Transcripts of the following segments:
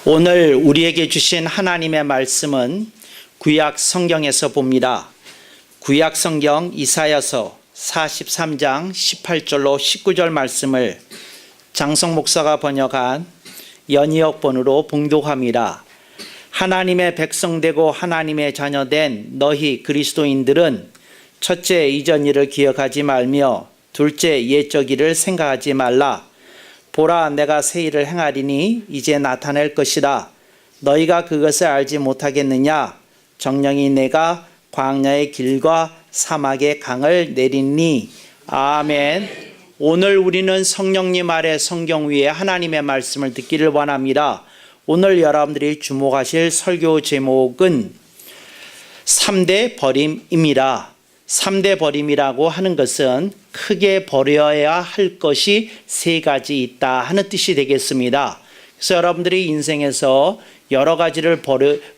오늘 우리에게 주신 하나님의 말씀은 구약 성경에서 봅니다. 구약 성경 이사야서 43장 18절로 19절 말씀을 장성 목사가 번역한 연이역본으로 봉독합니다. 하나님의 백성되고 하나님의 자녀된 너희 그리스도인들은 첫째 이전 일을 기억하지 말며 둘째 옛적 일을 생각하지 말라. 보라, 내가 새 일을 행하리니 이제 나타낼 것이라. 너희가 그것을 알지 못하겠느냐? 정령이 내가 광야의 길과 사막의 강을 내리니. 아멘. 오늘 우리는 성령님 아래 성경 위에 하나님의 말씀을 듣기를 원합니다. 오늘 여러분들이 주목하실 설교 제목은 3대 버림입니다. 3대 버림이라고 하는 것은 크게 버려야 할 것이 3가지 있다 하는 뜻이 되겠습니다. 그래서 여러분들이 인생에서 여러 가지를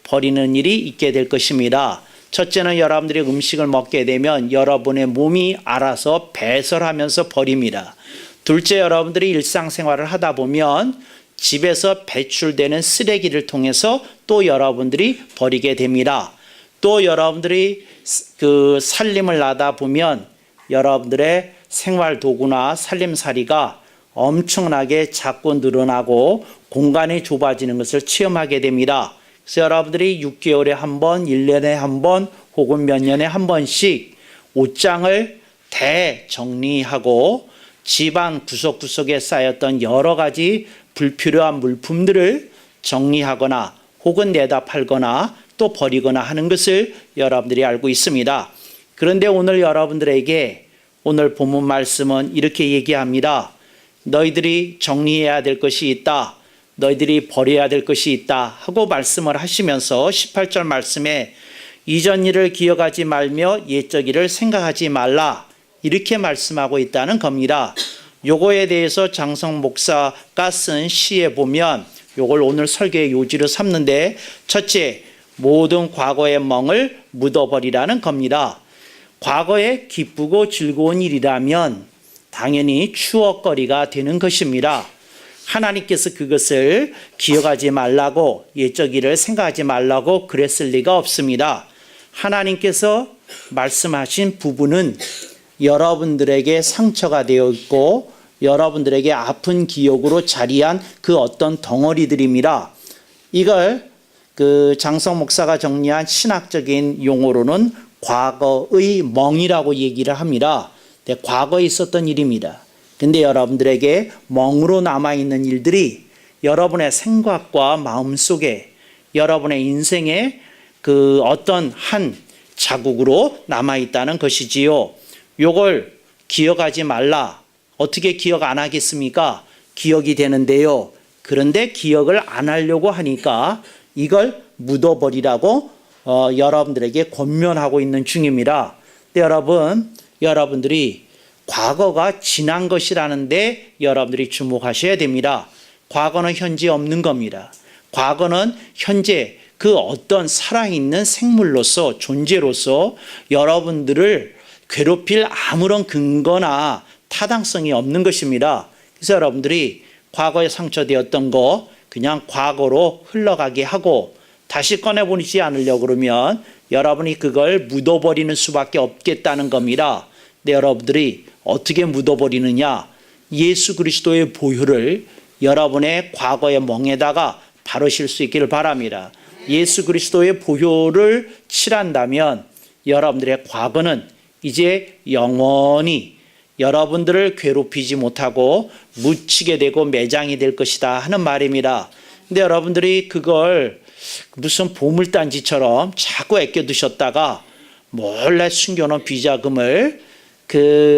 버리는 일이 있게 될 것입니다. 첫째는 여러분들이 음식을 먹게 되면 여러분의 몸이 알아서 배설하면서 버립니다. 둘째, 여러분들이 일상생활을 하다 보면 집에서 배출되는 쓰레기를 통해서 또 여러분들이 버리게 됩니다. 또 여러분들이 살림을 하다 보면 여러분들의 생활 도구나 살림살이가 엄청나게 자꾸 늘어나고 공간이 좁아지는 것을 체험하게 됩니다. 그래서 여러분들이 6개월에 한 번, 1년에 한 번, 혹은 몇 년에 한 번씩 옷장을 대정리하고 집안 구석구석에 쌓였던 여러 가지 불필요한 물품들을 정리하거나 혹은 내다 팔거나 또 버리거나 하는 것을 여러분들이 알고 있습니다. 그런데 오늘 여러분들에게 오늘 본문 말씀은 이렇게 얘기합니다. 너희들이 정리해야 될 것이 있다. 너희들이 버려야 될 것이 있다 하고 말씀을 하시면서 18절 말씀에 이전 일을 기억하지 말며 옛적 일을 생각하지 말라 이렇게 말씀하고 있다는 겁니다. 요거에 대해서 장성 목사가 쓴 시에 보면 요걸 오늘 설교의 요지로 삼는데 첫째, 모든 과거의 멍을 묻어버리라는 겁니다. 과거에 기쁘고 즐거운 일이라면 당연히 추억거리가 되는 것입니다. 하나님께서 그것을 기억하지 말라고 옛적 일을 생각하지 말라고 그랬을 리가 없습니다. 하나님께서 말씀하신 부분은 여러분들에게 상처가 되어 있고 여러분들에게 아픈 기억으로 자리한 그 어떤 덩어리들입니다. 이걸 장성 목사가 정리한 신학적인 용어로는 과거의 멍이라고 얘기를 합니다. 과거에 있었던 일입니다. 근데 여러분들에게 멍으로 남아있는 일들이 여러분의 생각과 마음 속에 여러분의 인생의 그 어떤 한 자국으로 남아있다는 것이지요. 요걸 기억하지 말라. 어떻게 기억 안 하겠습니까? 기억이 되는데요. 그런데 기억을 안 하려고 하니까 이걸 묻어버리라고 여러분들에게 권면하고 있는 중입니다. 근데 여러분들이 과거가 지난 것이라는데 여러분들이 주목하셔야 됩니다. 과거는 현재 없는 겁니다. 과거는 현재 그 어떤 살아있는 생물로서 존재로서 여러분들을 괴롭힐 아무런 근거나 타당성이 없는 것입니다. 그래서 여러분들이 과거에 상처되었던 거 그냥 과거로 흘러가게 하고 다시 꺼내보지 않으려고 그러면 여러분이 그걸 묻어버리는 수밖에 없겠다는 겁니다. 근데 여러분들이 어떻게 묻어버리느냐? 예수 그리스도의 보혈을 여러분의 과거의 멍에다가 바르실 수 있기를 바랍니다. 예수 그리스도의 보혈을 칠한다면 여러분들의 과거는 이제 영원히 여러분들을 괴롭히지 못하고 묻히게 되고 매장이 될 것이다 하는 말입니다. 근데 여러분들이 그걸 무슨 보물단지처럼 자꾸 아껴두셨다가 몰래 숨겨놓은 비자금을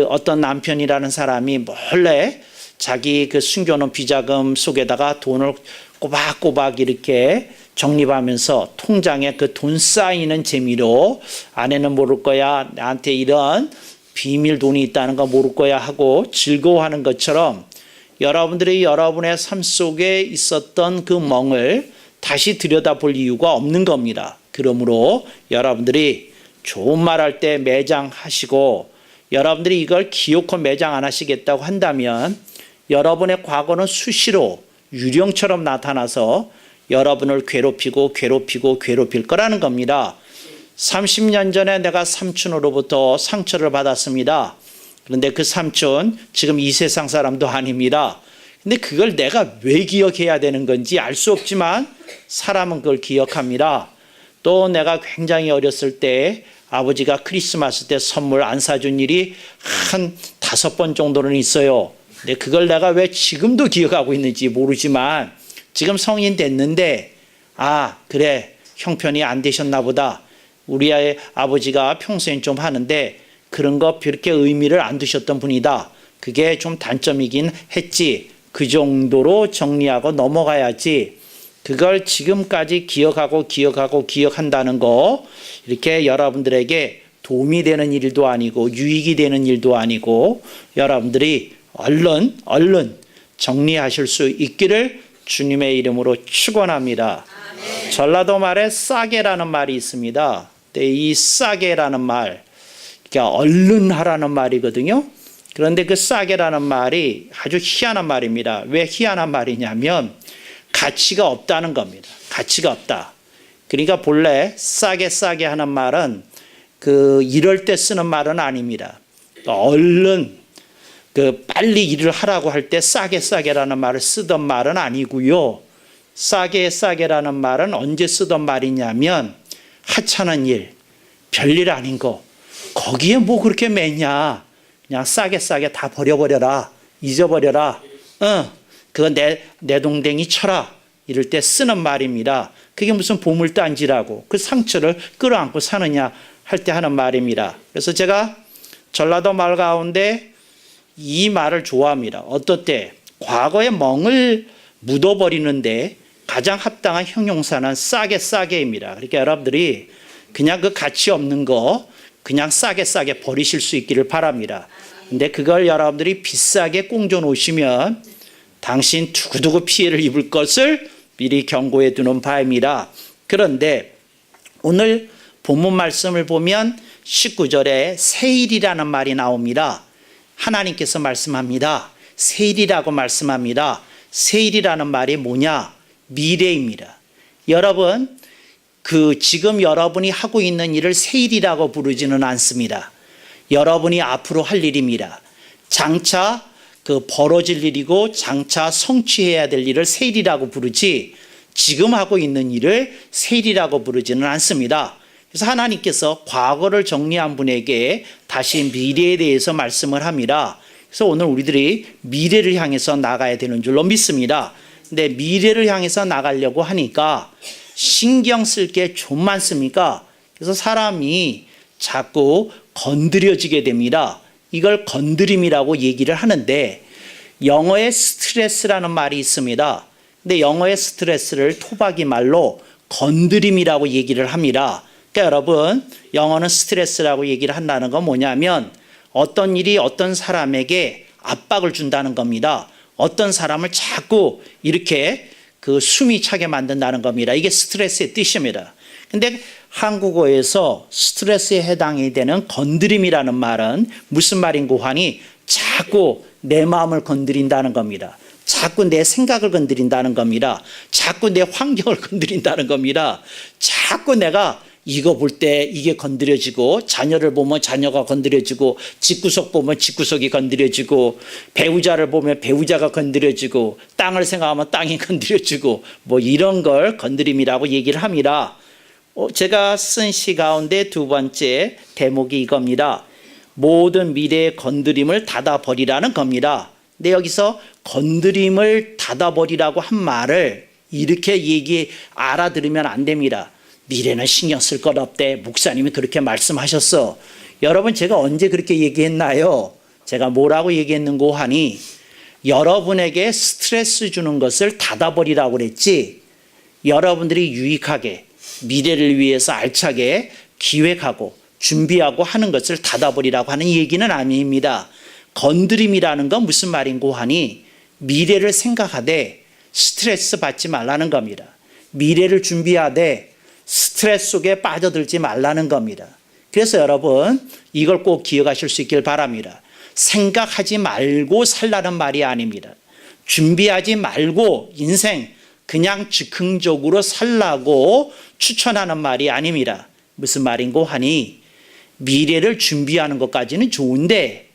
어떤 남편이라는 사람이 몰래 자기 숨겨놓은 비자금 속에다가 돈을 꼬박꼬박 이렇게 적립하면서 통장에 그 돈 쌓이는 재미로 아내는 모를 거야, 나한테 이런 비밀 돈이 있다는 거 모를 거야 하고 즐거워하는 것처럼 여러분들이 여러분의 삶 속에 있었던 그 멍을 다시 들여다볼 이유가 없는 겁니다. 그러므로 여러분들이 좋은 말 할 때 매장하시고 여러분들이 이걸 기어코 매장 안 하시겠다고 한다면 여러분의 과거는 수시로 유령처럼 나타나서 여러분을 괴롭힐 거라는 겁니다. 30년 전에 내가 삼촌으로부터 상처를 받았습니다. 그런데 그 삼촌 지금 이 세상 사람도 아닙니다. 근데 그걸 내가 왜 기억해야 되는 건지 알 수 없지만 사람은 그걸 기억합니다. 또 내가 굉장히 어렸을 때 아버지가 크리스마스 때 선물 안 사준 일이 한 5번 정도는 있어요. 근데 그걸 내가 왜 지금도 기억하고 있는지 모르지만 지금 성인 됐는데 그래 형편이 안 되셨나 보다. 우리 아버지가 평소엔 좀 하는데 그런 거 그렇게 의미를 안 두셨던 분이다. 그게 좀 단점이긴 했지. 그 정도로 정리하고 넘어가야지. 그걸 지금까지 기억한다는 거 이렇게 여러분들에게 도움이 되는 일도 아니고 유익이 되는 일도 아니고 여러분들이 얼른 정리하실 수 있기를 주님의 이름으로 축원합니다. 전라도 말에 싸게라는 말이 있습니다. 이 싸게라는 말, 그러니까 얼른 하라는 말이거든요. 그런데 그 싸게라는 말이 아주 희한한 말입니다. 왜 희한한 말이냐면 가치가 없다는 겁니다. 가치가 없다. 그러니까 본래 싸게 하는 말은 이럴 때 쓰는 말은 아닙니다. 얼른 빨리 일을 하라고 할 때 싸게라는 말을 쓰던 말은 아니고요. 싸게라는 말은 언제 쓰던 말이냐면 하찮은 일, 별일 아닌 거 거기에 뭐 그렇게 매냐. 그냥 싸게 다 버려버려라. 잊어버려라. 그거 내 동댕이 쳐라. 이럴 때 쓰는 말입니다. 그게 무슨 보물단지라고 그 상처를 끌어안고 사느냐 할 때 하는 말입니다. 그래서 제가 전라도 말 가운데 이 말을 좋아합니다. 어떨 때 과거의 멍을 묻어버리는데 가장 합당한 형용사는 싸게입니다. 그러니까 여러분들이 그냥 그 가치 없는 거 그냥 싸게 버리실 수 있기를 바랍니다. 근데 그걸 여러분들이 비싸게 꽁져 놓으시면 당신 두고두고 피해를 입을 것을 미리 경고해 두는 바입니다. 그런데 오늘 본문 말씀을 보면 19절에 세일이라는 말이 나옵니다. 하나님께서 말씀합니다. 세일이라고 말씀합니다. 세일이라는 말이 뭐냐? 미래입니다. 여러분, 지금 여러분이 하고 있는 일을 세일이라고 부르지는 않습니다. 여러분이 앞으로 할 일입니다. 장차 벌어질 일이고 장차 성취해야 될 일을 세일이라고 부르지 지금 하고 있는 일을 세일이라고 부르지는 않습니다. 그래서 하나님께서 과거를 정리한 분에게 다시 미래에 대해서 말씀을 합니다. 그래서 오늘 우리들이 미래를 향해서 나가야 되는 줄로 믿습니다. 근데 미래를 향해서 나가려고 하니까 신경 쓸 게 좀 많습니까? 그래서 사람이 자꾸 건드려지게 됩니다. 이걸 건드림이라고 얘기를 하는데 영어에 스트레스라는 말이 있습니다. 근데 영어의 스트레스를 토박이 말로 건드림이라고 얘기를 합니다. 그러니까 여러분 영어는 스트레스라고 얘기를 한다는 건 뭐냐면 어떤 일이 어떤 사람에게 압박을 준다는 겁니다. 어떤 사람을 자꾸 이렇게 숨이 차게 만든다는 겁니다. 이게 스트레스의 뜻입니다. 근데 한국어에서 스트레스에 해당이 되는 건드림이라는 말은 무슨 말인고 하니 자꾸 내 마음을 건드린다는 겁니다. 자꾸 내 생각을 건드린다는 겁니다. 자꾸 내 환경을 건드린다는 겁니다. 자꾸 내가 이거 볼 때 이게 건드려지고 자녀를 보면 자녀가 건드려지고 집구석 보면 집구석이 건드려지고 배우자를 보면 배우자가 건드려지고 땅을 생각하면 땅이 건드려지고 뭐 이런 걸 건드림이라고 얘기를 합니다. 제가 쓴 시 가운데 두 번째 대목이 이겁니다. 모든 미래의 건드림을 닫아버리라는 겁니다. 근데 여기서 건드림을 닫아버리라고 한 말을 이렇게 알아들으면 안 됩니다. 미래는 신경 쓸 것 없대. 목사님이 그렇게 말씀하셨어. 여러분 제가 언제 그렇게 얘기했나요? 제가 뭐라고 얘기했는고 하니 여러분에게 스트레스 주는 것을 닫아버리라고 그랬지. 여러분들이 유익하게 미래를 위해서 알차게 기획하고 준비하고 하는 것을 닫아버리라고 하는 얘기는 아닙니다. 건드림이라는 건 무슨 말인고 하니 미래를 생각하되 스트레스 받지 말라는 겁니다. 미래를 준비하되 스트레스 속에 빠져들지 말라는 겁니다. 그래서 여러분 이걸 꼭 기억하실 수 있길 바랍니다. 생각하지 말고 살라는 말이 아닙니다. 준비하지 말고 인생 그냥 즉흥적으로 살라고 추천하는 말이 아닙니다. 무슨 말인고 하니 미래를 준비하는 것까지는 좋은데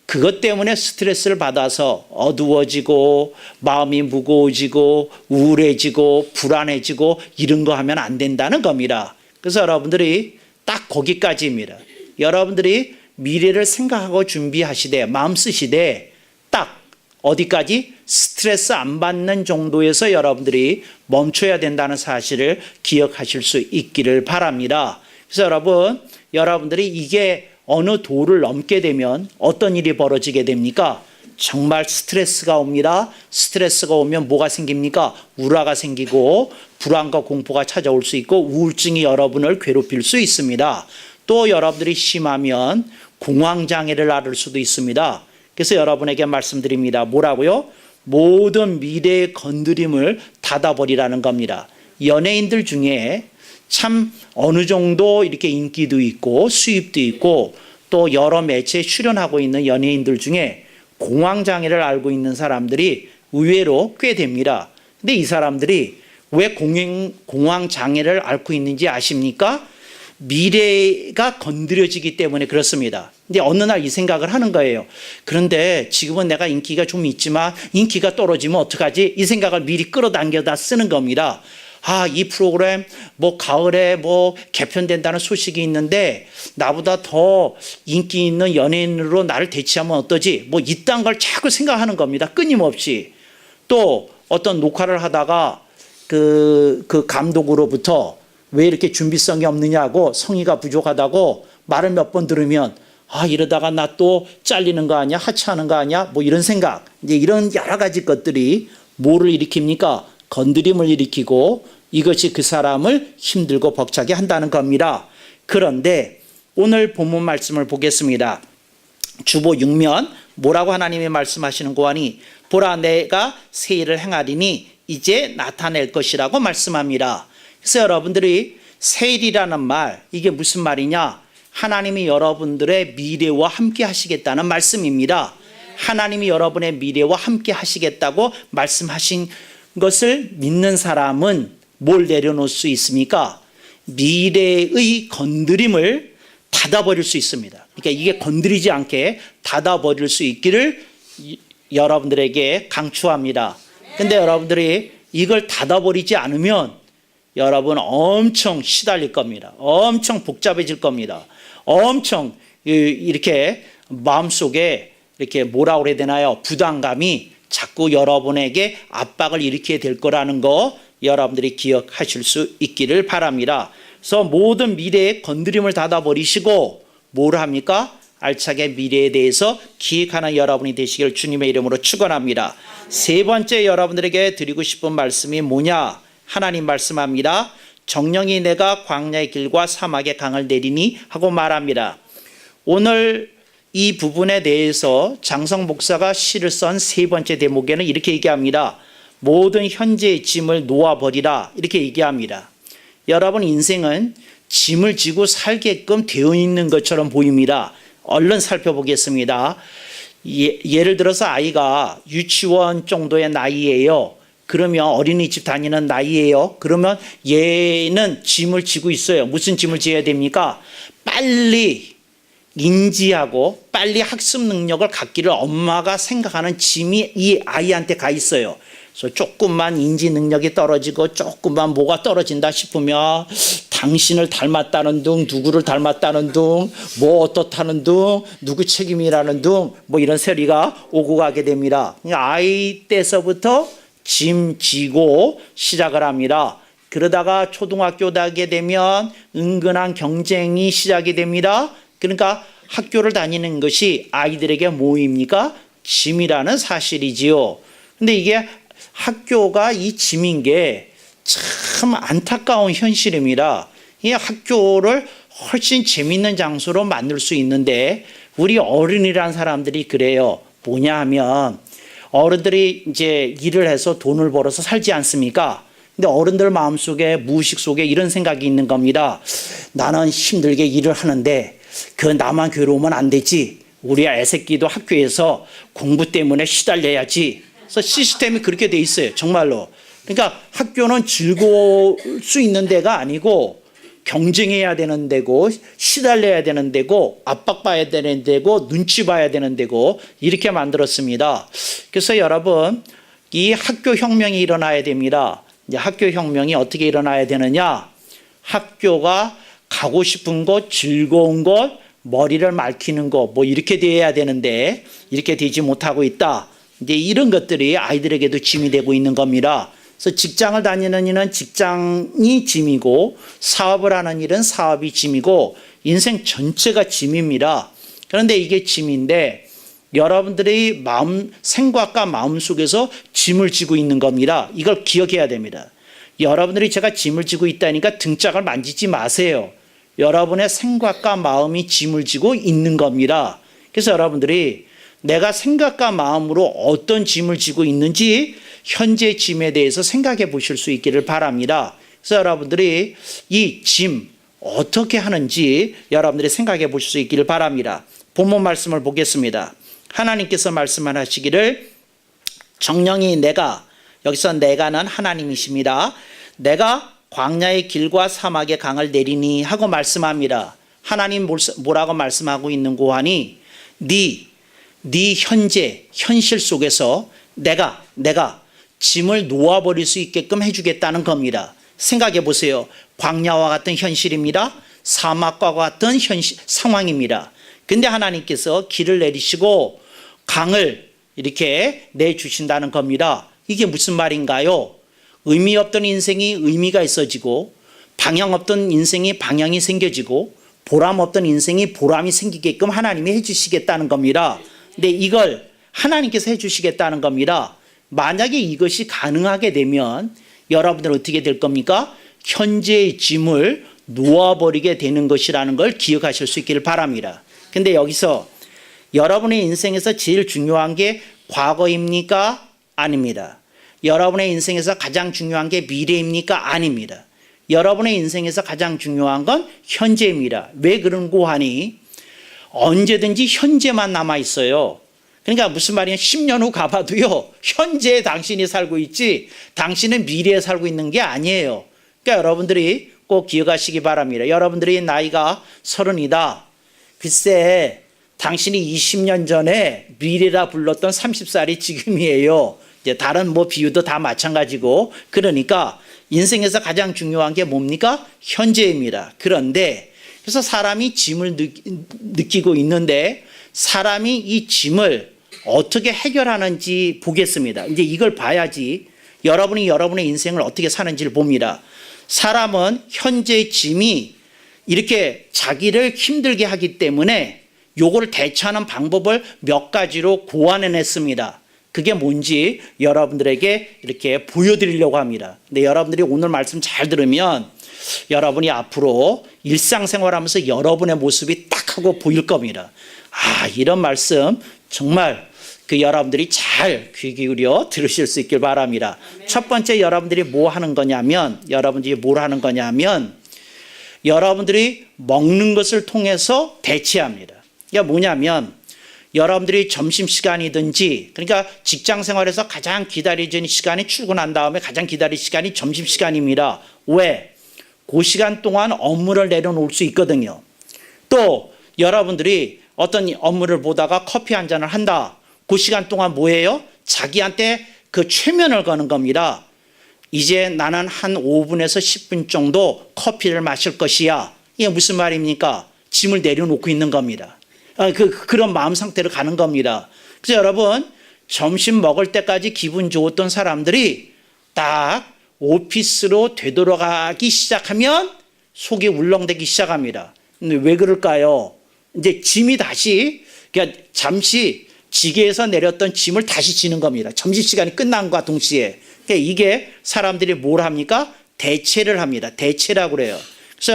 그것 때문에 스트레스를 받아서 어두워지고 마음이 무거워지고 우울해지고 불안해지고 이런 거 하면 안 된다는 겁니다. 그래서 여러분들이 딱 거기까지입니다. 여러분들이 미래를 생각하고 준비하시되 마음 쓰시되 딱 어디까지 스트레스 안 받는 정도에서 여러분들이 멈춰야 된다는 사실을 기억하실 수 있기를 바랍니다. 그래서 여러분들이 이게 어느 도를 넘게 되면 어떤 일이 벌어지게 됩니까? 정말 스트레스가 옵니다. 스트레스가 오면 뭐가 생깁니까? 우라가 생기고 불안과 공포가 찾아올 수 있고 우울증이 여러분을 괴롭힐 수 있습니다. 또 여러분들이 심하면 공황장애를 앓을 수도 있습니다. 그래서 여러분에게 말씀드립니다. 뭐라고요? 모든 미래의 건드림을 닫아버리라는 겁니다. 연예인들 중에 참 어느 정도 이렇게 인기도 있고 수입도 있고 또 여러 매체에 출연하고 있는 연예인들 중에 공황장애를 앓고 있는 사람들이 의외로 꽤 됩니다. 근데 이 사람들이 왜 공황장애를 앓고 있는지 아십니까? 미래가 건드려지기 때문에 그렇습니다. 근데 어느 날 이 생각을 하는 거예요. 그런데 지금은 내가 인기가 좀 있지만 인기가 떨어지면 어떡하지? 이 생각을 미리 끌어당겨다 쓰는 겁니다. 이 프로그램 가을에 개편된다는 소식이 있는데 나보다 더 인기 있는 연예인으로 나를 대체하면 어떠지? 이딴 걸 자꾸 생각하는 겁니다. 끊임없이. 또 어떤 녹화를 하다가 그 감독으로부터 왜 이렇게 준비성이 없느냐고 성의가 부족하다고 말을 몇 번 들으면 이러다가 나 또 잘리는 거 아니야? 하차하는 거 아니야? 이런 생각. 이제 이런 여러 가지 것들이 뭐를 일으킵니까? 건드림을 일으키고 이것이 그 사람을 힘들고 벅차게 한다는 겁니다. 그런데 오늘 본문 말씀을 보겠습니다. 주보 6면 뭐라고 하나님이 말씀하시는 거 하니 보라 내가 새 일을 행하리니 이제 나타낼 것이라고 말씀합니다. 그래서 여러분들이 새 일이라는 말 이게 무슨 말이냐? 하나님이 여러분들의 미래와 함께 하시겠다는 말씀입니다. 하나님이 여러분의 미래와 함께 하시겠다고 말씀하신 것을 믿는 사람은 뭘 내려놓을 수 있습니까? 미래의 건드림을 닫아버릴 수 있습니다. 그러니까 이게 건드리지 않게 닫아버릴 수 있기를 여러분들에게 강추합니다. 근데 여러분들이 이걸 닫아버리지 않으면 여러분 엄청 시달릴 겁니다. 엄청 복잡해질 겁니다. 엄청 이렇게 마음속에 이렇게 뭐라고 그래야 되나요? 부담감이 자꾸 여러분에게 압박을 일으키게 될 거라는 거 여러분들이 기억하실 수 있기를 바랍니다. 그래서 모든 미래의 건드림을 닫아버리시고 뭘 합니까? 알차게 미래에 대해서 기획하는 여러분이 되시길 주님의 이름으로 축원합니다. 세 번째 여러분들에게 드리고 싶은 말씀이 뭐냐? 하나님 말씀합니다. 정령이 내가 광야의 길과 사막의 강을 내리니 하고 말합니다. 오늘 이 부분에 대해서 장성 목사가 시를 쓴 세 번째 대목에는 이렇게 얘기합니다. 모든 현재의 짐을 놓아버리라 이렇게 얘기합니다. 여러분 인생은 짐을 지고 살게끔 되어 있는 것처럼 보입니다. 얼른 살펴보겠습니다. 예를 들어서 아이가 유치원 정도의 나이예요. 그러면 어린이집 다니는 나이예요. 그러면 얘는 짐을 지고 있어요. 무슨 짐을 지어야 됩니까? 빨리 인지하고 빨리 학습 능력을 갖기를 엄마가 생각하는 짐이 이 아이한테 가 있어요. 그래서 조금만 인지 능력이 떨어지고 조금만 뭐가 떨어진다 싶으면 당신을 닮았다는 둥, 누구를 닮았다는 둥, 어떻다는 둥, 누구 책임이라는 둥, 이런 소리가 오고 가게 됩니다. 아이 때서부터 짐 지고 시작을 합니다. 그러다가 초등학교 가게 되면 은근한 경쟁이 시작이 됩니다. 그러니까 학교를 다니는 것이 아이들에게 뭐입니까? 짐이라는 사실이지요. 근데 이게 학교가 이 짐인 게 참 안타까운 현실입니다. 이 학교를 훨씬 재밌는 장소로 만들 수 있는데 우리 어른이란 사람들이 그래요. 뭐냐 하면 어른들이 이제 일을 해서 돈을 벌어서 살지 않습니까? 근데 어른들 마음속에 무의식 속에 이런 생각이 있는 겁니다. 나는 힘들게 일을 하는데 나만 괴로우면 안 되지. 우리 애새끼도 학교에서 공부 때문에 시달려야지. 그래서 시스템이 그렇게 돼 있어요. 정말로. 그러니까 학교는 즐거울 수 있는 데가 아니고 경쟁해야 되는 데고 시달려야 되는 데고 압박받아야 되는 데고 눈치 봐야 되는 데고 이렇게 만들었습니다. 그래서 여러분 이 학교 혁명이 일어나야 됩니다. 이제 학교 혁명이 어떻게 일어나야 되느냐? 학교가 가고 싶은 곳, 즐거운 곳, 머리를 맑히는 곳 뭐 이렇게 돼야 되는데 이렇게 되지 못하고 있다. 이제 이런 것들이 아이들에게도 짐이 되고 있는 겁니다. 그래서 직장을 다니는 이는 직장이 짐이고 사업을 하는 일은 사업이 짐이고 인생 전체가 짐입니다. 그런데 이게 짐인데 여러분들의 마음, 생각과 마음 속에서 짐을 지고 있는 겁니다. 이걸 기억해야 됩니다. 여러분들이 제가 짐을 지고 있다니까 등짝을 만지지 마세요. 여러분의 생각과 마음이 짐을 지고 있는 겁니다. 그래서 여러분들이 내가 생각과 마음으로 어떤 짐을 지고 있는지 현재 짐에 대해서 생각해 보실 수 있기를 바랍니다. 그래서 여러분들이 이 짐 어떻게 하는지 여러분들이 생각해 보실 수 있기를 바랍니다. 본문 말씀을 보겠습니다. 하나님께서 말씀하시기를 정령이 내가, 여기서 내가는 하나님이십니다. 내가 광야의 길과 사막의 강을 내리니 하고 말씀합니다. 하나님 뭐라고 말씀하고 있는 고하니 네 현재 현실 속에서 내가 짐을 놓아버릴 수 있게끔 해주겠다는 겁니다. 생각해 보세요. 광야와 같은 현실입니다. 사막과 같은 상황입니다. 근데 하나님께서 길을 내리시고 강을 이렇게 내주신다는 겁니다. 이게 무슨 말인가요? 의미 없던 인생이 의미가 있어지고 방향 없던 인생이 방향이 생겨지고 보람 없던 인생이 보람이 생기게끔 하나님이 해주시겠다는 겁니다. 근데 이걸 하나님께서 해주시겠다는 겁니다. 만약에 이것이 가능하게 되면 여러분들은 어떻게 될 겁니까? 현재의 짐을 놓아버리게 되는 것이라는 걸 기억하실 수 있기를 바랍니다. 근데 여기서 여러분의 인생에서 제일 중요한 게 과거입니까? 아닙니다. 여러분의 인생에서 가장 중요한 게 미래입니까? 아닙니다. 여러분의 인생에서 가장 중요한 건 현재입니다. 왜 그런고 하니 언제든지 현재만 남아 있어요. 그러니까 무슨 말이냐, 10년 후 가봐도요 현재에 당신이 살고 있지 당신은 미래에 살고 있는 게 아니에요. 그러니까 여러분들이 꼭 기억하시기 바랍니다. 여러분들이 나이가 30이다. 글쎄 당신이 20년 전에 미래라 불렀던 30살이 지금이에요. 이제 다른 뭐 비유도 다 마찬가지고, 그러니까 인생에서 가장 중요한 게 뭡니까? 현재입니다. 그런데 그래서 사람이 짐을 느끼고 있는데 사람이 이 짐을 어떻게 해결하는지 보겠습니다. 이제 이걸 봐야지 여러분이 여러분의 인생을 어떻게 사는지를 봅니다. 사람은 현재의 짐이 이렇게 자기를 힘들게 하기 때문에 요거를 대처하는 방법을 몇 가지로 고안해냈습니다. 그게 뭔지 여러분들에게 이렇게 보여드리려고 합니다. 근데 여러분들이 오늘 말씀 잘 들으면 여러분이 앞으로 일상생활하면서 여러분의 모습이 딱 하고 보일 겁니다. 아, 이런 말씀 정말 여러분들이 잘 귀 기울여 들으실 수 있길 바랍니다. 첫 번째 여러분들이 뭐 하는 거냐면 여러분들이 먹는 것을 통해서 대체합니다. 이게 뭐냐면 여러분들이 점심시간이든지, 그러니까 직장생활에서 가장 기다리는 시간이 출근한 다음에 가장 기다릴 시간이 점심시간입니다. 왜? 그 시간 동안 업무를 내려놓을 수 있거든요. 또 여러분들이 어떤 업무를 보다가 커피 한 잔을 한다. 그 시간 동안 뭐예요? 자기한테 그 최면을 거는 겁니다. 이제 나는 한 5분에서 10분 정도 커피를 마실 것이야. 이게 무슨 말입니까? 짐을 내려놓고 있는 겁니다. 그런 마음 상태로 가는 겁니다. 그래서 여러분, 점심 먹을 때까지 기분 좋았던 사람들이 딱 오피스로 되돌아가기 시작하면 속이 울렁대기 시작합니다. 근데 왜 그럴까요? 이제 짐이 다시, 그러니까 잠시 지게에서 내렸던 짐을 다시 지는 겁니다. 점심시간이 끝난과 동시에. 그러니까 이게 사람들이 뭘 합니까? 대체를 합니다. 대체라고 그래요. 그래서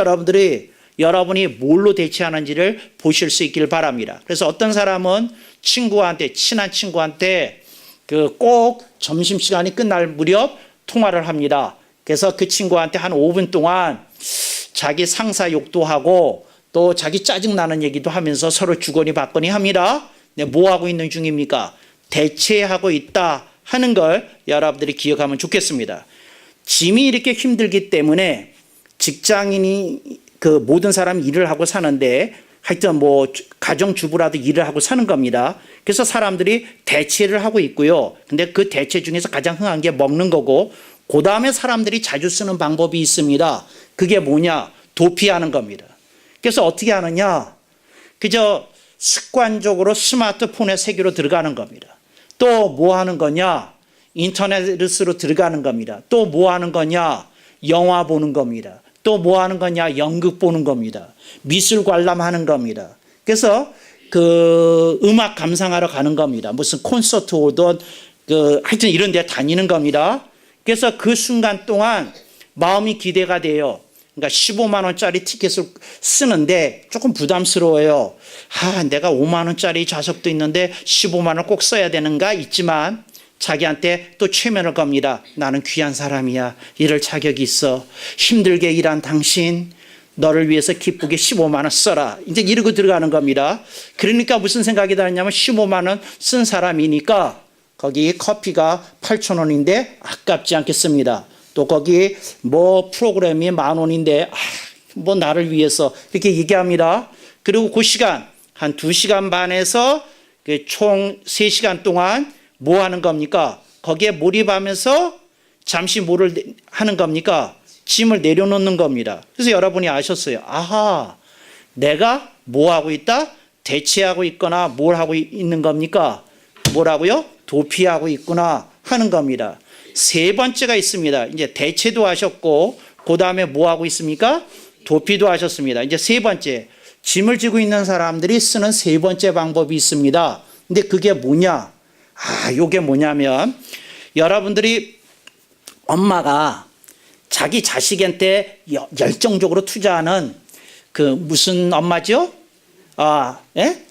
여러분이 뭘로 대체하는지를 보실 수 있기를 바랍니다. 그래서 어떤 사람은 친한 친구한테 꼭 점심시간이 끝날 무렵 통화를 합니다. 그래서 그 친구한테 한 5분 동안 자기 상사 욕도 하고 또 자기 짜증나는 얘기도 하면서 서로 주거니 받거니 합니다. 네, 뭐 하고 있는 중입니까? 대체하고 있다 하는 걸 여러분들이 기억하면 좋겠습니다. 짐이 이렇게 힘들기 때문에 직장인이 그 모든 사람이 일을 하고 사는데 하여튼 뭐 가정주부라도 일을 하고 사는 겁니다. 그래서 사람들이 대체를 하고 있고요. 근데 그 대체 중에서 가장 흔한 게 먹는 거고, 그 다음에 사람들이 자주 쓰는 방법이 있습니다. 그게 뭐냐? 도피하는 겁니다. 그래서 어떻게 하느냐? 그저 습관적으로 스마트폰의 세계로 들어가는 겁니다. 또 뭐 하는 거냐? 인터넷으로 들어가는 겁니다. 또 뭐 하는 거냐? 영화 보는 겁니다. 또 뭐 하는 거냐? 연극 보는 겁니다. 미술 관람하는 겁니다. 그래서 그 음악 감상하러 가는 겁니다. 무슨 콘서트 오든 하여튼 이런 데 다니는 겁니다. 그래서 그 순간 동안 마음이 기대가 돼요. 그러니까 15만 원짜리 티켓을 쓰는데 조금 부담스러워요. 내가 5만 원짜리 좌석도 있는데 15만 원 꼭 써야 되는가? 있지만 자기한테 또 최면을 겁니다. 나는 귀한 사람이야. 이럴 자격이 있어. 힘들게 일한 당신, 너를 위해서 기쁘게 15만 원 써라. 이제 이러고 들어가는 겁니다. 그러니까 무슨 생각이 드냐면 15만 원 쓴 사람이니까 거기 커피가 8,000원인데 아깝지 않겠습니다. 또 거기 뭐 프로그램이 10,000원인데 뭐 나를 위해서 이렇게 얘기합니다. 그리고 그 시간 한 2시간 반에서 총 3시간 동안 뭐 하는 겁니까? 거기에 몰입하면서 잠시 뭐를 하는 겁니까? 짐을 내려놓는 겁니다. 그래서 여러분이 아셨어요. 내가 뭐 하고 있다? 대체하고 있거나 뭘 하고 있는 겁니까? 뭐라고요? 도피하고 있구나 하는 겁니다. 세 번째가 있습니다. 이제 대체도 하셨고, 그 다음에 뭐 하고 있습니까? 도피도 하셨습니다. 이제 세 번째, 짐을 지고 있는 사람들이 쓰는 세 번째 방법이 있습니다. 근데 그게 뭐냐? 요게 뭐냐면, 여러분들이 엄마가 자기 자식한테 열정적으로 투자하는 그 무슨 엄마죠?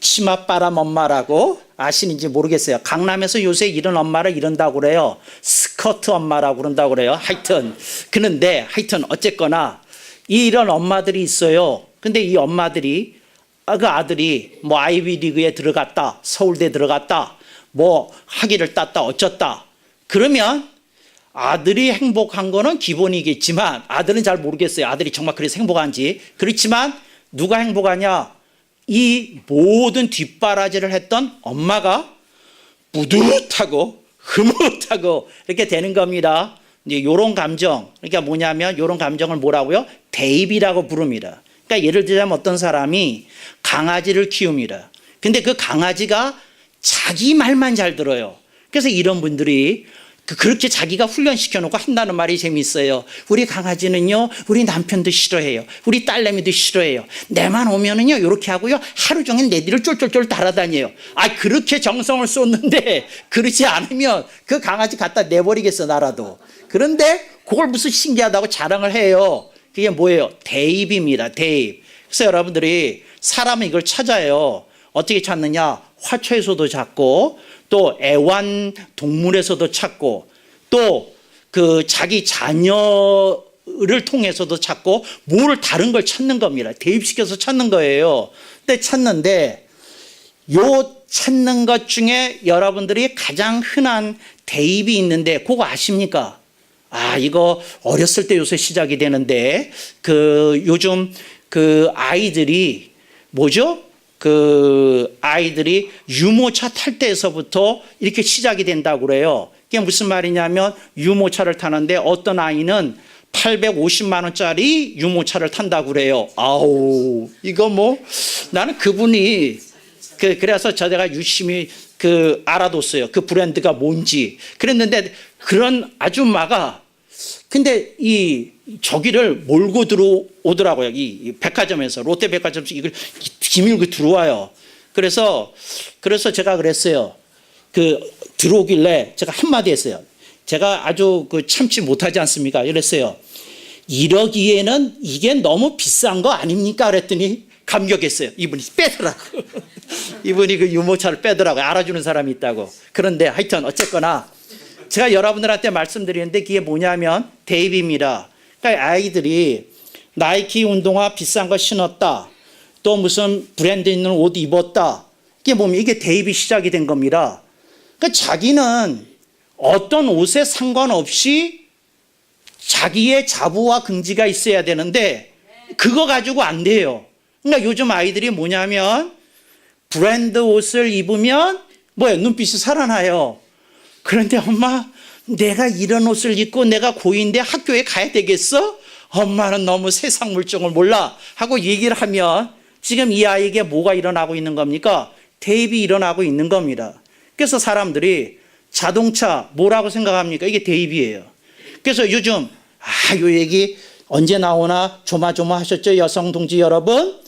치맛바람 엄마라고 아시는지 모르겠어요. 강남에서 요새 이런 엄마를 이런다고 그래요. 스커트 엄마라고 그런다고 그래요. 하여튼 어쨌거나 이런 엄마들이 있어요. 근데 이 엄마들이 그 아들이 뭐 아이비리그에 들어갔다, 서울대 들어갔다, 뭐 학위를 땄다, 어쩌다. 그러면 아들이 행복한 거는 기본이겠지만 아들은 잘 모르겠어요. 아들이 정말 그래서 행복한지. 그렇지만 누가 행복하냐? 이 모든 뒷바라지를 했던 엄마가 뿌듯하고 흐뭇하고 이렇게 되는 겁니다. 이제 요런 감정, 그러니까 뭐냐면 요런 감정을 뭐라고요? 대입이라고 부릅니다. 그러니까 예를 들자면 어떤 사람이 강아지를 키웁니다. 근데 그 강아지가 자기 말만 잘 들어요. 그래서 이런 분들이 그렇게 자기가 훈련시켜놓고 한다는 말이 재미있어요. 우리 강아지는요, 우리 남편도 싫어해요. 우리 딸내미도 싫어해요. 내만 오면은요, 이렇게 하고요, 하루 종일 내 뒤를 쫄쫄쫄 따라다녀요. 그렇게 정성을 쏟는데, 그렇지 않으면 그 강아지 갖다 내버리겠어, 나라도. 그런데 그걸 무슨 신기하다고 자랑을 해요. 그게 뭐예요? 대입입니다, 대입. 그래서 여러분들이 사람은 이걸 찾아요. 어떻게 찾느냐? 화초에서도 찾고, 또 애완동물에서도 찾고, 또 그 자기 자녀를 통해서도 찾고, 뭘 다른 걸 찾는 겁니다. 대입시켜서 찾는 거예요. 근데 찾는데 요 찾는 것 중에 여러분들이 가장 흔한 대입이 있는데 그거 아십니까? 이거 어렸을 때 요새 시작이 되는데 요즘 아이들이 뭐죠? 아이들이 유모차 탈 때에서부터 이렇게 시작이 된다고 그래요. 그게 무슨 말이냐면 유모차를 타는데 어떤 아이는 850만 원짜리 유모차를 탄다고 그래요. 이거 뭐 나는 그분이 그래서 제가 유심히 알아뒀어요. 그 브랜드가 뭔지. 그랬는데 그런 아줌마가 근데 저기를 몰고 들어오더라고요. 이 백화점에서, 롯데 백화점에서 이걸 기밀고 들어와요. 그래서 제가 그랬어요. 들어오길래 제가 한마디 했어요. 제가 아주 참지 못하지 않습니까? 이랬어요. 이러기에는 이게 너무 비싼 거 아닙니까? 그랬더니 감격했어요. 이분이 빼더라고. 이분이 그 유모차를 빼더라고요. 알아주는 사람이 있다고. 그런데 하여튼 어쨌거나 제가 여러분들한테 말씀드리는데 그게 뭐냐면 대입입니다. 그러니까 아이들이 나이키 운동화 비싼 거 신었다. 또 무슨 브랜드 있는 옷 입었다. 이게 보면 이게 대입이 시작이 된 겁니다. 그러니까 자기는 어떤 옷에 상관없이 자기의 자부와 긍지가 있어야 되는데 그거 가지고 안 돼요. 그러니까 요즘 아이들이 뭐냐면 브랜드 옷을 입으면 눈빛이 살아나요. 그런데 엄마, 내가 이런 옷을 입고 내가 고2인데 학교에 가야 되겠어? 엄마는 너무 세상 물정을 몰라 하고 얘기를 하면 지금 이 아이에게 뭐가 일어나고 있는 겁니까? 대입이 일어나고 있는 겁니다. 그래서 사람들이 자동차 뭐라고 생각합니까? 이게 대입이에요. 그래서 요즘 요 얘기 언제 나오나 조마조마하셨죠? 여성 동지 여러분,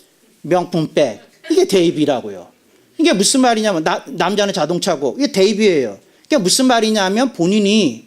명품백 이게 대입이라고요. 이게 무슨 말이냐면 남자는 자동차고 이게 대입이에요. 이게 무슨 말이냐면 본인이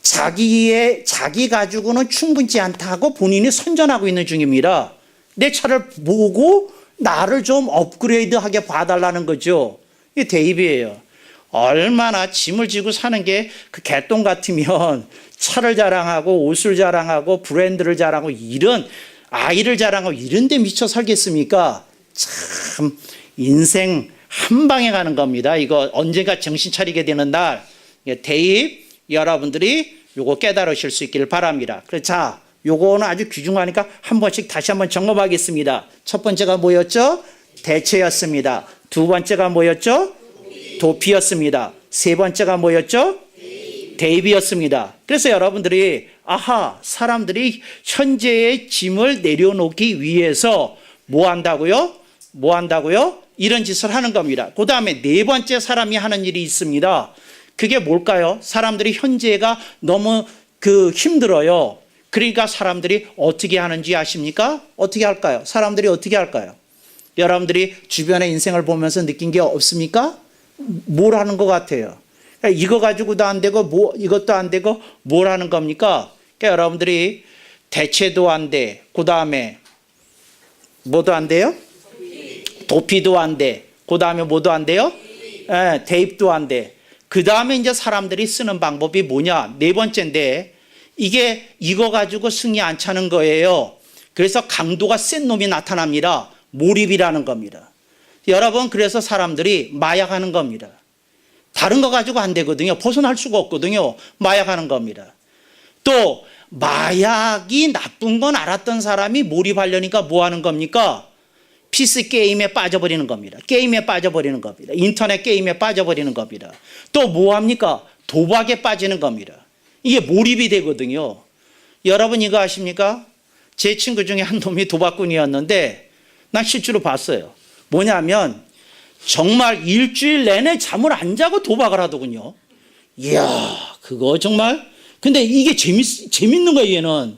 자기 가지고는 충분치 않다고 본인이 선전하고 있는 중입니다. 내 차를 보고 나를 좀 업그레이드하게 봐달라는 거죠. 이게 대입이에요. 얼마나 짐을 지고 사는 게 그 개똥 같으면 차를 자랑하고 옷을 자랑하고 브랜드를 자랑하고 이런 아이를 자랑하고 이런 데 미쳐 살겠습니까? 참 인생 한 방에 가는 겁니다. 이거 언젠가 정신 차리게 되는 날 대입 여러분들이 요거 깨달으실 수 있기를 바랍니다. 그래서 자, 요거는 아주 귀중하니까 한 번씩 다시 한번 점검하겠습니다. 첫 번째가 뭐였죠? 대체였습니다. 두 번째가 뭐였죠? 도피였습니다. 세 번째가 뭐였죠? 대입이었습니다. 그래서 여러분들이 사람들이 현재의 짐을 내려놓기 위해서 뭐 한다고요? 이런 짓을 하는 겁니다. 그 다음에 네 번째 사람이 하는 일이 있습니다. 그게 뭘까요? 사람들이 현재가 너무 힘들어요. 그러니까 사람들이 어떻게 하는지 아십니까? 어떻게 할까요? 사람들이 어떻게 할까요? 여러분들이 주변의 인생을 보면서 느낀 게 없습니까? 뭘 하는 것 같아요? 그러니까 이거 가지고도 안 되고 이것도 안 되고 뭘 하는 겁니까? 그러니까 여러분들이 대체도 안 돼. 그 다음에 뭐도 안 돼요? 도피도 안 돼. 그 다음에 뭐도 안 돼요? 대입도 안 돼. 그 다음에 이제 사람들이 쓰는 방법이 뭐냐? 네 번째인데 이거 가지고 승리 안 차는 거예요. 그래서 강도가 센 놈이 나타납니다. 몰입이라는 겁니다. 여러분, 그래서 사람들이 마약하는 겁니다. 다른 거 가지고 안 되거든요. 벗어날 수가 없거든요. 마약하는 겁니다. 또 마약이 나쁜 건 알았던 사람이 몰입하려니까 뭐 하는 겁니까? PC 게임에 빠져버리는 겁니다. 게임에 빠져버리는 겁니다. 인터넷 게임에 빠져버리는 겁니다. 또 뭐 합니까? 도박에 빠지는 겁니다. 이게 몰입이 되거든요. 여러분 이거 아십니까? 제 친구 중에 한 놈이 도박꾼이었는데 난 실제로 봤어요. 뭐냐면 정말 일주일 내내 잠을 안 자고 도박을 하더군요. 이야, 그거 정말. 근데 이게 재밌는 거예요, 얘는.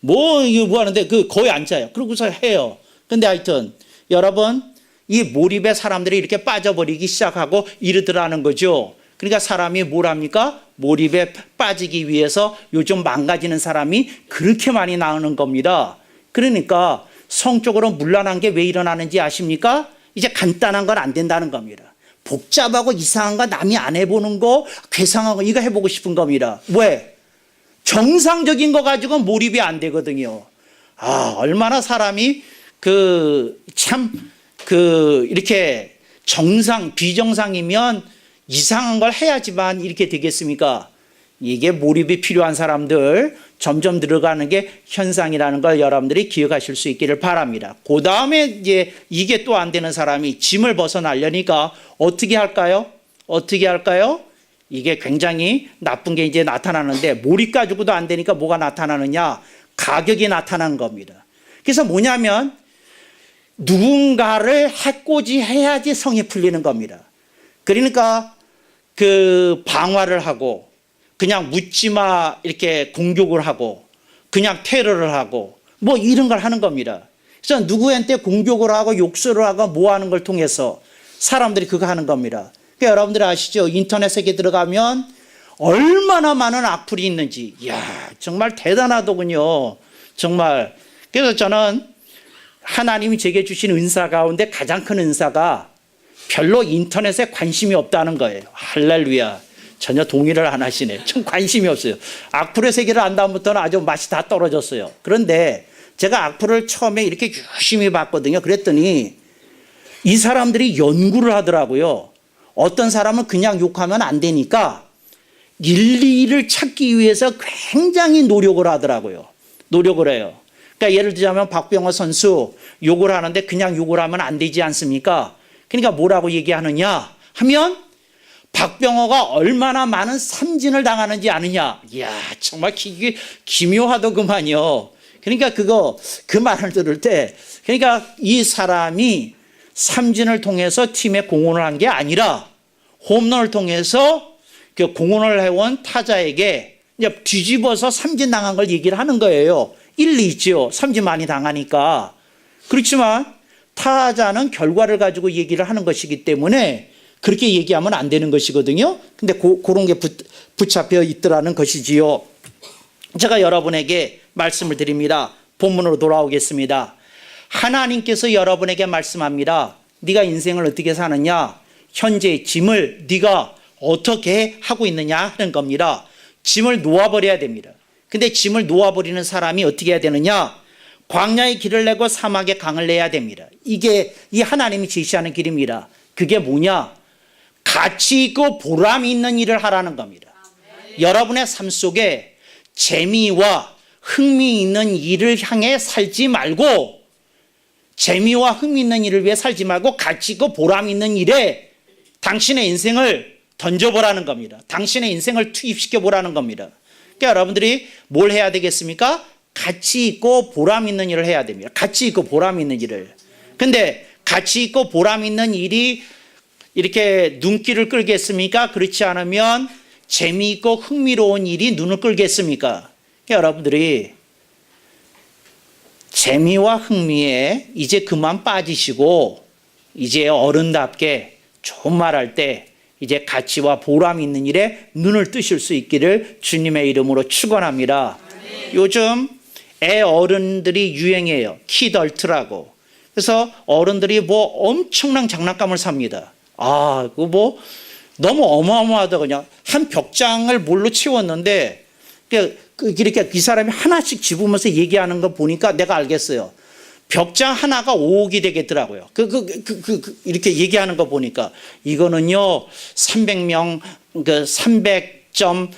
이거 뭐 하는데 거의 안 자요. 그러고서 해요. 근데 하여튼 여러분, 이 몰입에 사람들이 이렇게 빠져버리기 시작하고 이러더라는 거죠. 그러니까 사람이 뭘 합니까? 몰입에 빠지기 위해서 요즘 망가지는 사람이 그렇게 많이 나오는 겁니다. 그러니까 성적으로 문란한 게 왜 일어나는지 아십니까? 이제 간단한 건 안 된다는 겁니다. 복잡하고 이상한 거 남이 안 해보는 거, 괴상한 거 이거 해보고 싶은 겁니다. 왜? 정상적인 거 가지고 몰입이 안 되거든요. 얼마나 사람이 이렇게 비정상이면 이상한 걸 해야지만 이렇게 되겠습니까? 이게 몰입이 필요한 사람들 점점 들어가는 게 현상이라는 걸 여러분들이 기억하실 수 있기를 바랍니다. 그 다음에 이제 이게 또 안 되는 사람이 짐을 벗어나려니까 어떻게 할까요? 이게 굉장히 나쁜 게 이제 나타나는데 몰입 가지고도 안 되니까 뭐가 나타나느냐? 가격이 나타나는 겁니다. 그래서 뭐냐면 누군가를 해코지 해야지 성이 풀리는 겁니다. 그러니까 방화를 하고 그냥 묻지마 이렇게 공격을 하고 그냥 테러를 하고 이런 걸 하는 겁니다. 그래서 누구한테 공격을 하고 욕설을 하고 뭐 하는 걸 통해서 사람들이 그거 하는 겁니다. 그러니까 여러분들이 아시죠? 인터넷 세계에 들어가면 얼마나 많은 악플이 있는지. 이야, 정말 대단하더군요. 정말. 그래서 저는 하나님이 제게 주신 은사 가운데 가장 큰 은사가 별로 인터넷에 관심이 없다는 거예요. 할렐루야. 전혀 동의를 안 하시네. 좀 관심이 없어요. 악플의 세계를 안 다음부터는 아주 맛이 다 떨어졌어요. 그런데 제가 악플을 처음에 이렇게 열심히 봤거든요. 그랬더니 이 사람들이 연구를 하더라고요. 어떤 사람은 그냥 욕하면 안 되니까 진리를 찾기 위해서 굉장히 노력을 하더라고요. 노력을 해요. 그러니까 예를 들자면 박병호 선수 욕을 하는데 그냥 욕을 하면 안 되지 않습니까? 그러니까 뭐라고 얘기하느냐 하면 박병호가 얼마나 많은 삼진을 당하는지 아느냐. 이야, 정말 기묘하더구만요. 그러니까 그 말을 들을 때, 그러니까 이 사람이 삼진을 통해서 팀에 공헌을 한 게 아니라 홈런을 통해서 그 공헌을 해온 타자에게 이제 뒤집어서 삼진 당한 걸 얘기를 하는 거예요. 일리 있죠. 삼진 많이 당하니까. 그렇지만 타자는 결과를 가지고 얘기를 하는 것이기 때문에 그렇게 얘기하면 안 되는 것이거든요. 근데 그런 게 붙잡혀 있더라는 것이지요. 제가 여러분에게 말씀을 드립니다. 본문으로 돌아오겠습니다. 하나님께서 여러분에게 말씀합니다. 네가 인생을 어떻게 사느냐? 현재의 짐을 네가 어떻게 하고 있느냐 하는 겁니다. 짐을 놓아버려야 됩니다. 근데 짐을 놓아버리는 사람이 어떻게 해야 되느냐? 광야의 길을 내고 사막의 강을 내야 됩니다. 이게 이 하나님이 제시하는 길입니다. 그게 뭐냐? 가치 있고 보람 있는 일을 하라는 겁니다. 여러분의 삶 속에 재미와 흥미 있는 일을 향해 살지 말고, 재미와 흥미 있는 일을 위해 살지 말고 가치 있고 보람 있는 일에 당신의 인생을 던져보라는 겁니다. 당신의 인생을 투입시켜 보라는 겁니다. 그러니까 여러분들이 뭘 해야 되겠습니까? 가치 있고 보람 있는 일을 해야 됩니다. 가치 있고 보람 있는 일을. 근데 가치 있고 보람 있는 일이 이렇게 눈길을 끌겠습니까? 그렇지 않으면 재미있고 흥미로운 일이 눈을 끌겠습니까? 그러니까 여러분들이 재미와 흥미에 이제 그만 빠지시고 이제 어른답게 좋은 말할 때 이제 가치와 보람 있는 일에 눈을 뜨실 수 있기를 주님의 이름으로 축원합니다. 요즘 애 어른들이 유행해요. 키덜트라고. 그래서 어른들이 뭐 엄청난 장난감을 삽니다. 그거 뭐 너무 어마어마하다. 그냥 한 벽장을 뭘로 채웠는데 이렇게 이 사람이 하나씩 집으면서 얘기하는 거 보니까 내가 알겠어요. 벽장 하나가 5억이 되겠더라고요. 이렇게 얘기하는 거 보니까 이거는요 300명 300점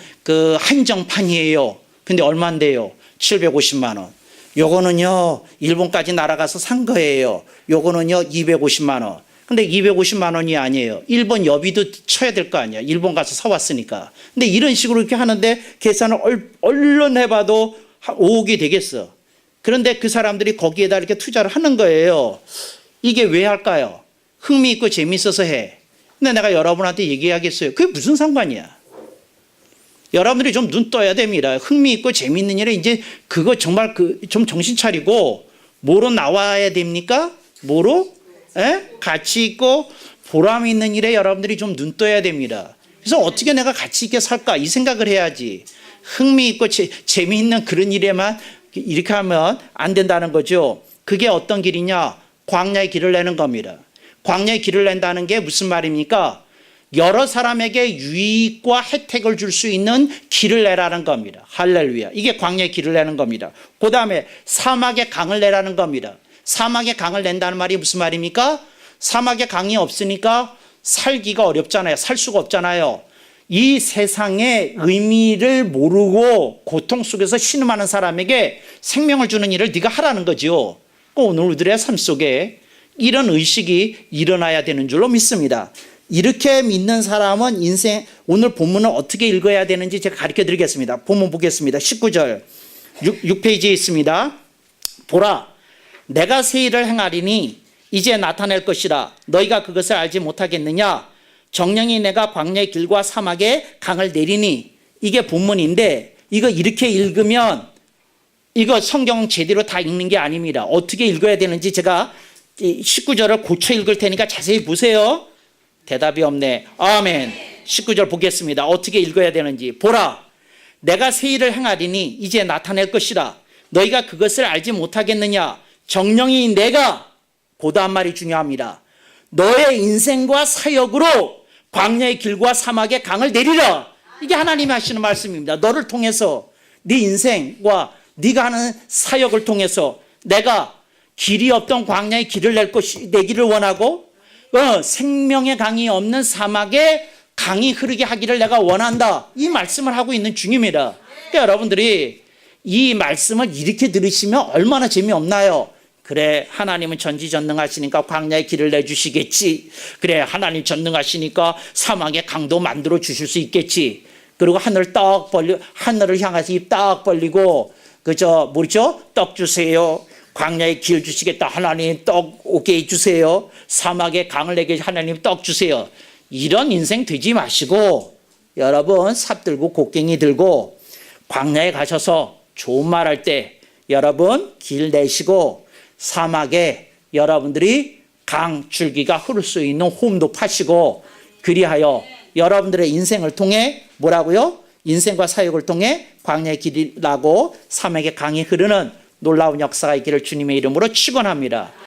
한정판이에요. 근데 얼마인데요? 750만 원. 요거는요 일본까지 날아가서 산 거예요. 요거는요 250만 원. 근데 250만 원이 아니에요. 일본 여비도 쳐야 될 거 아니야. 일본 가서 사왔으니까. 근데 이런 식으로 이렇게 하는데 계산을 얼른 해봐도 5억이 되겠어. 그런데 그 사람들이 거기에다 이렇게 투자를 하는 거예요. 이게 왜 할까요? 흥미있고 재미있어서 해. 근데 내가 여러분한테 얘기하겠어요. 그게 무슨 상관이야? 여러분들이 좀 눈 떠야 됩니다. 흥미있고 재미있는 일에 이제 그거 정말 좀 정신 차리고 뭐로 나와야 됩니까? 뭐로? 가치 있고 보람 있는 일에 여러분들이 좀 눈 떠야 됩니다. 그래서 어떻게 내가 가치 있게 살까? 이 생각을 해야지. 흥미있고 재미있는 그런 일에만 이렇게 하면 안 된다는 거죠. 그게 어떤 길이냐? 광야의 길을 내는 겁니다. 광야의 길을 낸다는 게 무슨 말입니까? 여러 사람에게 유익과 혜택을 줄 수 있는 길을 내라는 겁니다. 할렐루야. 이게 광야의 길을 내는 겁니다. 그 다음에 사막의 강을 내라는 겁니다. 사막의 강을 낸다는 말이 무슨 말입니까? 사막의 강이 없으니까 살기가 어렵잖아요. 살 수가 없잖아요. 이 세상의 의미를 모르고 고통 속에서 신음하는 사람에게 생명을 주는 일을 네가 하라는 거죠. 오늘 우리들의 삶 속에 이런 의식이 일어나야 되는 줄로 믿습니다. 이렇게 믿는 사람은 오늘 본문을 어떻게 읽어야 되는지 제가 가르쳐 드리겠습니다. 본문 보겠습니다. 19절 6페이지에 있습니다. 보라, 내가 새 일을 행하리니 이제 나타낼 것이라. 너희가 그것을 알지 못하겠느냐? 정령이 내가 광야의 길과 사막의 강을 내리니. 이게 본문인데 이거 이렇게 읽으면 이거 성경 제대로 다 읽는 게 아닙니다. 어떻게 읽어야 되는지 제가 19절을 고쳐 읽을 테니까 자세히 보세요. 대답이 없네. 아멘. 19절 보겠습니다. 어떻게 읽어야 되는지. 보라, 내가 새 일을 행하리니 이제 나타낼 것이라. 너희가 그것을 알지 못하겠느냐? 정령이 내가, 고다한 말이 중요합니다. 너의 인생과 사역으로 광야의 길과 사막의 강을 내리라. 이게 하나님이 하시는 말씀입니다. 너를 통해서 네 인생과 네가 하는 사역을 통해서 내가 길이 없던 광야의 길을 내기를 원하고 생명의 강이 없는 사막에 강이 흐르게 하기를 내가 원한다. 이 말씀을 하고 있는 중입니다. 그러니까 여러분들이 이 말씀을 이렇게 들으시면 얼마나 재미없나요? 그래, 하나님은 전지전능하시니까 광야에 길을 내주시겠지. 그래, 하나님 전능하시니까 사막에 강도 만들어 주실 수 있겠지. 그리고 하늘을 떡 벌리고, 하늘을 향해서 입 딱 벌리고, 뭐죠? 떡 주세요. 광야에 길 주시겠다. 하나님 떡 오게 해주세요. 사막에 강을 내게 하나님 떡 주세요. 이런 인생 되지 마시고, 여러분 삽 들고 곡괭이 들고 광야에 가셔서 좋은 말 할 때 여러분 길 내시고, 사막에 여러분들이 강 줄기가 흐를 수 있는 홈도 파시고, 그리하여 여러분들의 인생을 통해 뭐라고요? 인생과 사역을 통해 광야의 길이 나고 사막의 강이 흐르는 놀라운 역사가 있기를 주님의 이름으로 축원합니다.